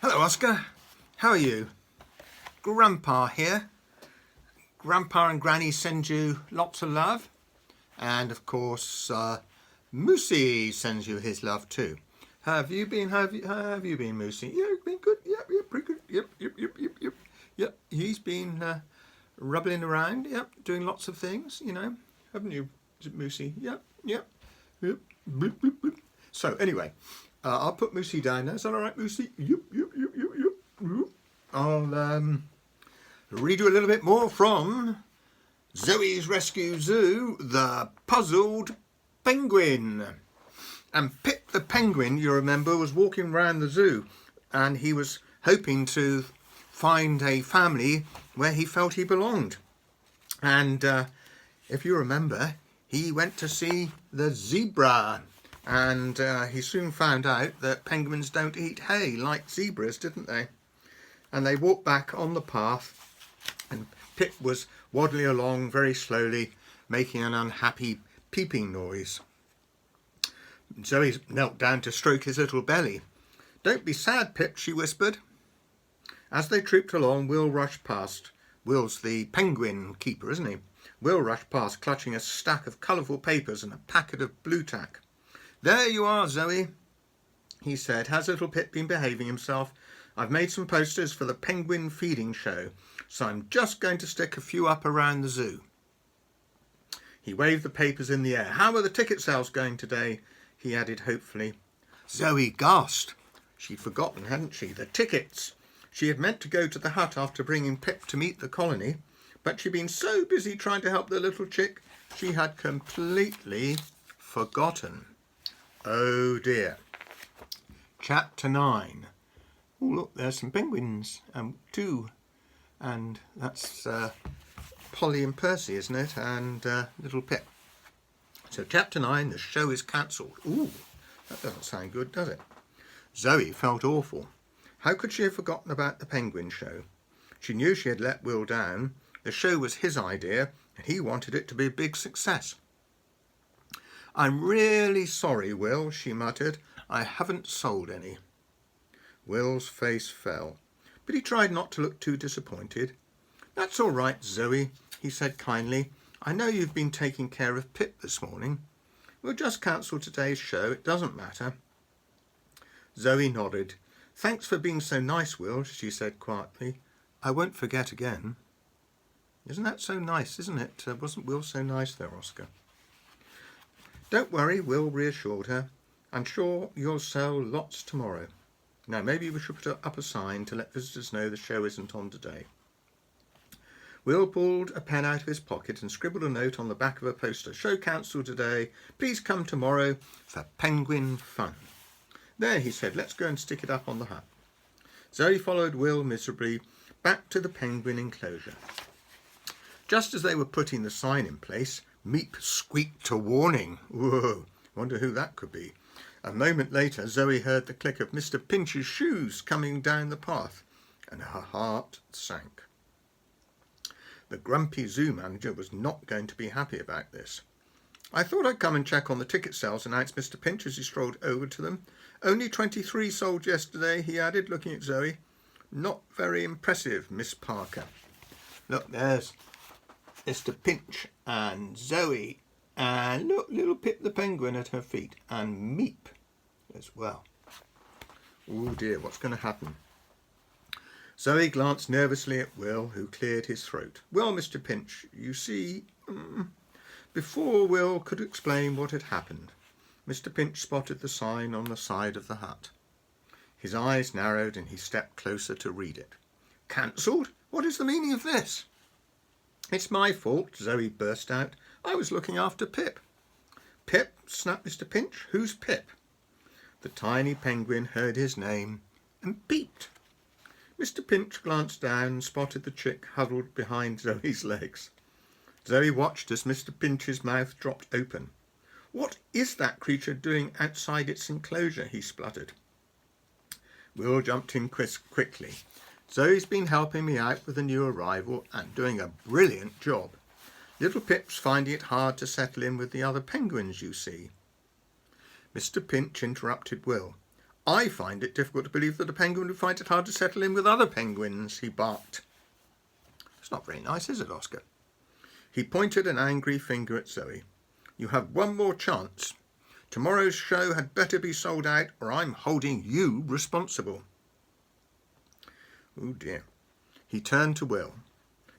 Hello Oscar, how are you? Grandpa here. Grandpa and Granny send you lots of love, and of course Moosey sends you his love too. Have you been Moosey? Yeah, been good. Yep, pretty good. Yep. He's been rubbling around. Yep, doing lots of things. Haven't you? Is it Moosey? Yep. Bloop, bloop, bloop. So anyway, I'll put Moosey down there. Is that all right, Moosey? Yep. I'll read you a little bit more from Zoe's Rescue Zoo, The Puzzled Penguin. And Pip the penguin, you remember, was walking around the zoo and he was hoping to find a family where he felt he belonged. And if you remember, he went to see the zebra, and he soon found out that penguins don't eat hay like zebras, didn't they? And they walked back on the path, and Pip was waddling along very slowly, making an unhappy peeping noise. Zoe knelt down to stroke his little belly. "Don't be sad, Pip," she whispered. As they trooped along, Will rushed past. Will's the penguin keeper, isn't he? Will rushed past, clutching a stack of colourful papers and a packet of blue tack. "There you are, Zoe," he said. "Has little Pip been behaving himself? I've made some posters for the penguin feeding show, so I'm just going to stick a few up around the zoo." He waved the papers in the air. "How are the ticket sales going today?" he added hopefully. Zoe gasped. She'd forgotten, hadn't she? The tickets. She had meant to go to the hut after bringing Pip to meet the colony, but she'd been so busy trying to help the little chick, she had completely forgotten. Oh dear. Chapter 9. Oh look, there's some penguins, too, and that's Polly and Percy, isn't it, and little Pip. So chapter 9, the show is cancelled. Ooh, that doesn't sound good, does it? Zoe felt awful. How could she have forgotten about the penguin show? She knew she had let Will down. The show was his idea, and he wanted it to be a big success. "I'm really sorry, Will," she muttered. "I haven't sold any." Will's face fell, but he tried not to look too disappointed. "That's all right, Zoe," he said kindly. "I know you've been taking care of Pip this morning. We'll just cancel today's show. It doesn't matter." Zoe nodded. "Thanks for being so nice, Will," she said quietly. "I won't forget again." Isn't that so nice, isn't it? Wasn't Will so nice there, Oscar? "Don't worry," Will reassured her. "I'm sure you'll sell lots tomorrow. Now maybe we should put up a sign to let visitors know the show isn't on today." Will pulled a pen out of his pocket and scribbled a note on the back of a poster. "Show cancelled today. Please come tomorrow for penguin fun." "There," he said. "Let's go and stick it up on the hut." Zoe followed Will miserably back to the penguin enclosure. Just as they were putting the sign in place, Meep squeaked a warning. Whoa, wonder who that could be. A moment later, Zoe heard the click of Mr. Pinch's shoes coming down the path, and her heart sank. The grumpy zoo manager was not going to be happy about this. "I thought I'd come and check on the ticket sales," announced Mr. Pinch as he strolled over to them. "Only 23 sold yesterday," he added, looking at Zoe. "Not very impressive, Miss Parker." Look, there's Mr. Pinch and Zoe, and look, little Pip the penguin at her feet, and Meep as well. Oh dear, what's going to happen? Zoe glanced nervously at Will, who cleared his throat. "Well, Mr. Pinch, you see..." Before Will could explain what had happened, Mr. Pinch spotted the sign on the side of the hut. His eyes narrowed and he stepped closer to read it. "Cancelled? What is the meaning of this?" "It's my fault," Zoe burst out. "I was looking after Pip." "Pip?" snapped Mr. Pinch. "Who's Pip?" The tiny penguin heard his name and peeped. Mr. Pinch glanced down and spotted the chick huddled behind Zoe's legs. Zoe watched as Mr. Pinch's mouth dropped open. "What is that creature doing outside its enclosure?" he spluttered. Will jumped in quickly. "Zoe's been helping me out with the new arrival and doing a brilliant job. Little Pip's finding it hard to settle in with the other penguins, you see." Mr. Pinch interrupted Will. I find it difficult to believe that a penguin would find it hard to settle in with other penguins, he barked. It's not very nice, is it, Oscar? He pointed an angry finger at Zoe. You have one more chance. Tomorrow's show had better be sold out or I'm holding you responsible. Oh dear. He turned to Will.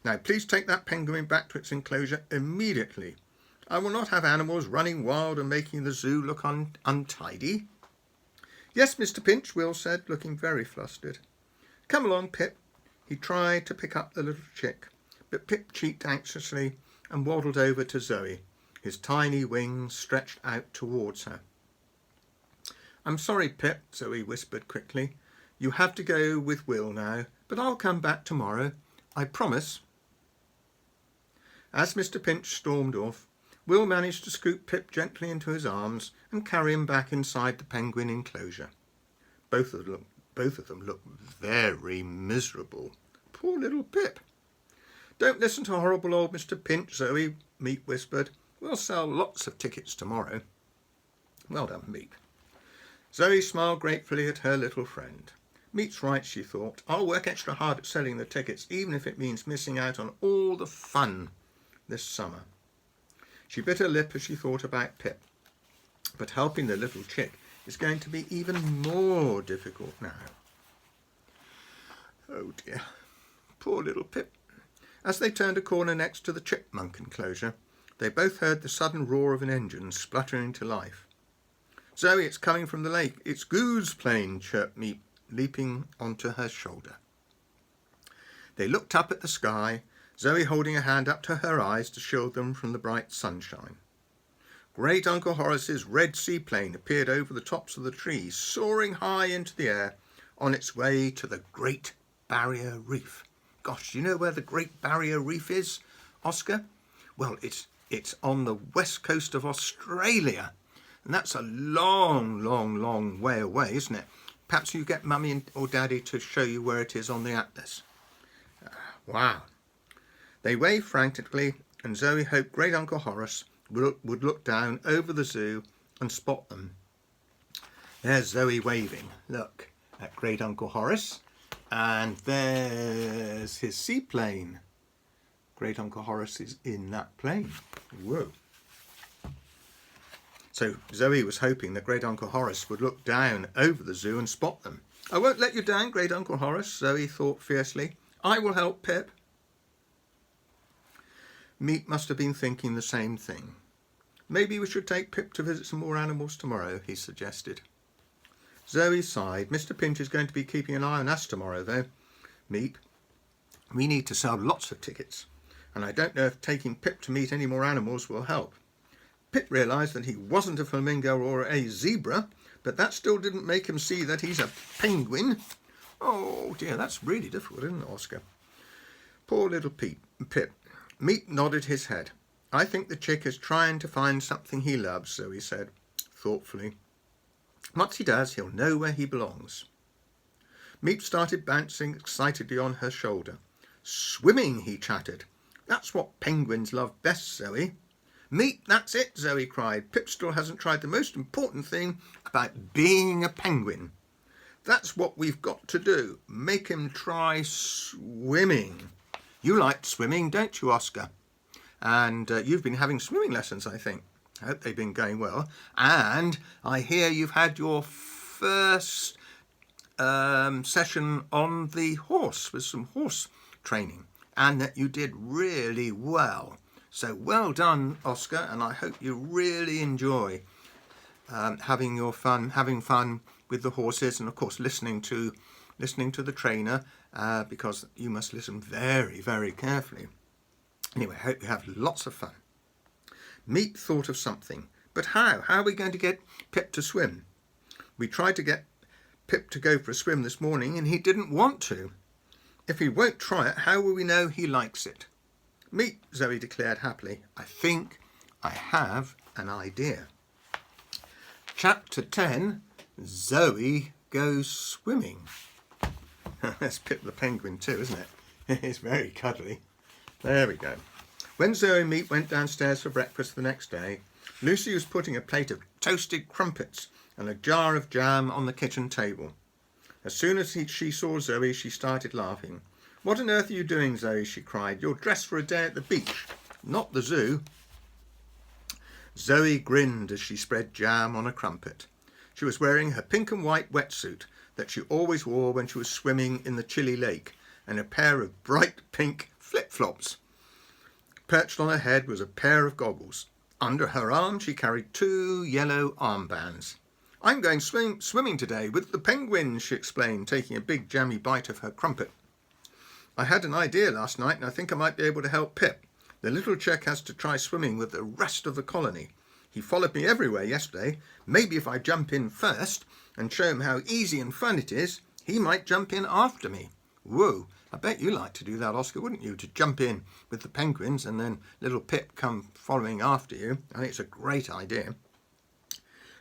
Now please take that penguin back to its enclosure immediately. I will not have animals running wild and making the zoo look untidy. Yes, Mr. Pinch, Will said, looking very flustered. Come along, Pip. He tried to pick up the little chick, but Pip cheeked anxiously and waddled over to Zoe, his tiny wings stretched out towards her. I'm sorry, Pip, Zoe whispered quickly. You have to go with Will now, but I'll come back tomorrow. I promise. As Mr. Pinch stormed off, Will managed to scoop Pip gently into his arms and carry him back inside the penguin enclosure. Both of them looked very miserable. Poor little Pip. Don't listen to horrible old Mr. Pinch, Zoe, Meep whispered. We'll sell lots of tickets tomorrow. Well done, Meep. Zoe smiled gratefully at her little friend. Meep's right, she thought. I'll work extra hard at selling the tickets, even if it means missing out on all the fun this summer. She bit her lip as she thought about Pip. But helping the little chick is going to be even more difficult now. Oh dear, poor little Pip. As they turned a corner next to the chipmunk enclosure, they both heard the sudden roar of an engine spluttering to life. Zoe, it's coming from the lake. It's Goo's plane, chirped Meep, leaping onto her shoulder. They looked up at the sky, Zoe holding a hand up to her eyes to shield them from the bright sunshine. Great Uncle Horace's red seaplane appeared over the tops of the trees, soaring high into the air on its way to the Great Barrier Reef. Gosh, do you know where the Great Barrier Reef is, Oscar? Well, it's on the west coast of Australia, and that's a long, long, long way away, isn't it? Perhaps you get Mummy or Daddy to show you where it is on the atlas. Wow. They waved frantically, and Zoe hoped Great Uncle Horace would look down over the zoo and spot them. There's Zoe waving. Look at Great Uncle Horace, and there's his seaplane. Great Uncle Horace is in that plane. Whoa. So Zoe was hoping that Great Uncle Horace would look down over the zoo and spot them. I won't let you down, Great Uncle Horace, Zoe thought fiercely. I will help Pip. Meep must have been thinking the same thing. Maybe we should take Pip to visit some more animals tomorrow, he suggested. Zoe sighed. Mr. Pinch is going to be keeping an eye on us tomorrow, though. Meep, we need to sell lots of tickets, and I don't know if taking Pip to meet any more animals will help. Pip realised that he wasn't a flamingo or a zebra, but that still didn't make him see that he's a penguin. Oh dear, that's really difficult, isn't it, Oscar? Poor little Pip. Meep nodded his head. I think the chick is trying to find something he loves, Zoe said, thoughtfully. Once he does, he'll know where he belongs. Meep started bouncing excitedly on her shoulder. Swimming, he chattered. That's what penguins love best, Zoe. Meep, that's it, Zoe cried. Pip still hasn't tried the most important thing about being a penguin. That's what we've got to do. Make him try swimming. You like swimming, don't you, Oscar? And you've been having swimming lessons, I think. I hope they've been going well. And I hear you've had your first session on the horse, with some horse training, and that you did really well. So well done, Oscar, and I hope you really enjoy having fun with the horses, and of course listening to the trainer, because you must listen very, very carefully. Anyway, I hope you have lots of fun. Meep thought of something. But how? How are we going to get Pip to swim? We tried to get Pip to go for a swim this morning and he didn't want to. If he won't try it, how will we know he likes it? Meep, Zoe declared happily. I think I have an idea. Chapter 10, Zoe Goes Swimming. That's Pip the penguin too, isn't it? It's very cuddly. There we go. When Zoe and Meep went downstairs for breakfast the next day, Lucy was putting a plate of toasted crumpets and a jar of jam on the kitchen table. As soon as she saw Zoe, she started laughing. "What on earth are you doing, Zoe?" she cried. "You're dressed for a day at the beach, not the zoo." Zoe grinned as she spread jam on a crumpet. She was wearing her pink and white wetsuit that she always wore when she was swimming in the chilly lake, and a pair of bright pink flip-flops. Perched on her head was a pair of goggles. Under her arm she carried 2 yellow armbands. "I'm going swimming today with the penguins," she explained, taking a big jammy bite of her crumpet. "I had an idea last night and I think I might be able to help Pip. The little Czech has to try swimming with the rest of the colony. He followed me everywhere yesterday. Maybe if I jump in first and show him how easy and fun it is, he might jump in after me." Whoa, I bet you like to do that, Oscar, wouldn't you? To jump in with the penguins and then little Pip come following after you. I think it's a great idea.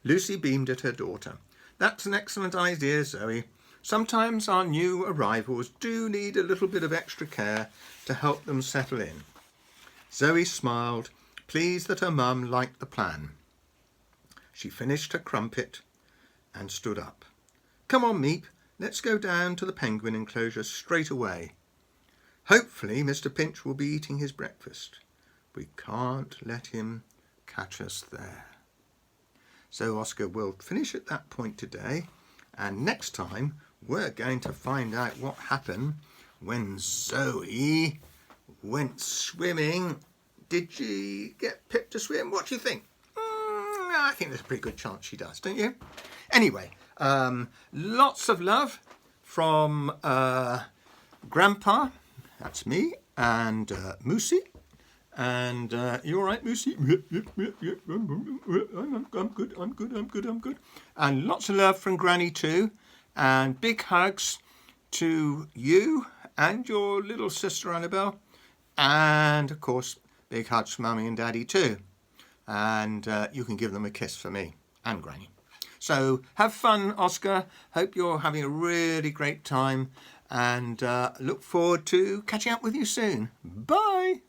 Lucy beamed at her daughter. "That's an excellent idea, Zoe. Sometimes our new arrivals do need a little bit of extra care to help them settle in." Zoe smiled, pleased that her mum liked the plan. She finished her crumpet and stood up. "Come on, Meep, let's go down to the penguin enclosure straight away. Hopefully Mr. Pinch will be eating his breakfast. We can't let him catch us there." So Oscar will finish at that point today, and next time we're going to find out what happened when Zoe went swimming. Did she get Pip to swim? What do you think? I think there's a pretty good chance she does, don't you? Anyway, lots of love from Grandpa, that's me, and Moosey. And you all right, Moosey? Yep. I'm good. And lots of love from Granny too. And big hugs to you and your little sister Annabelle. And of course, big hugs from Mummy and Daddy too. And you can give them a kiss for me and Granny. So have fun, Oscar. Hope you're having a really great time. And look forward to catching up with you soon. Bye.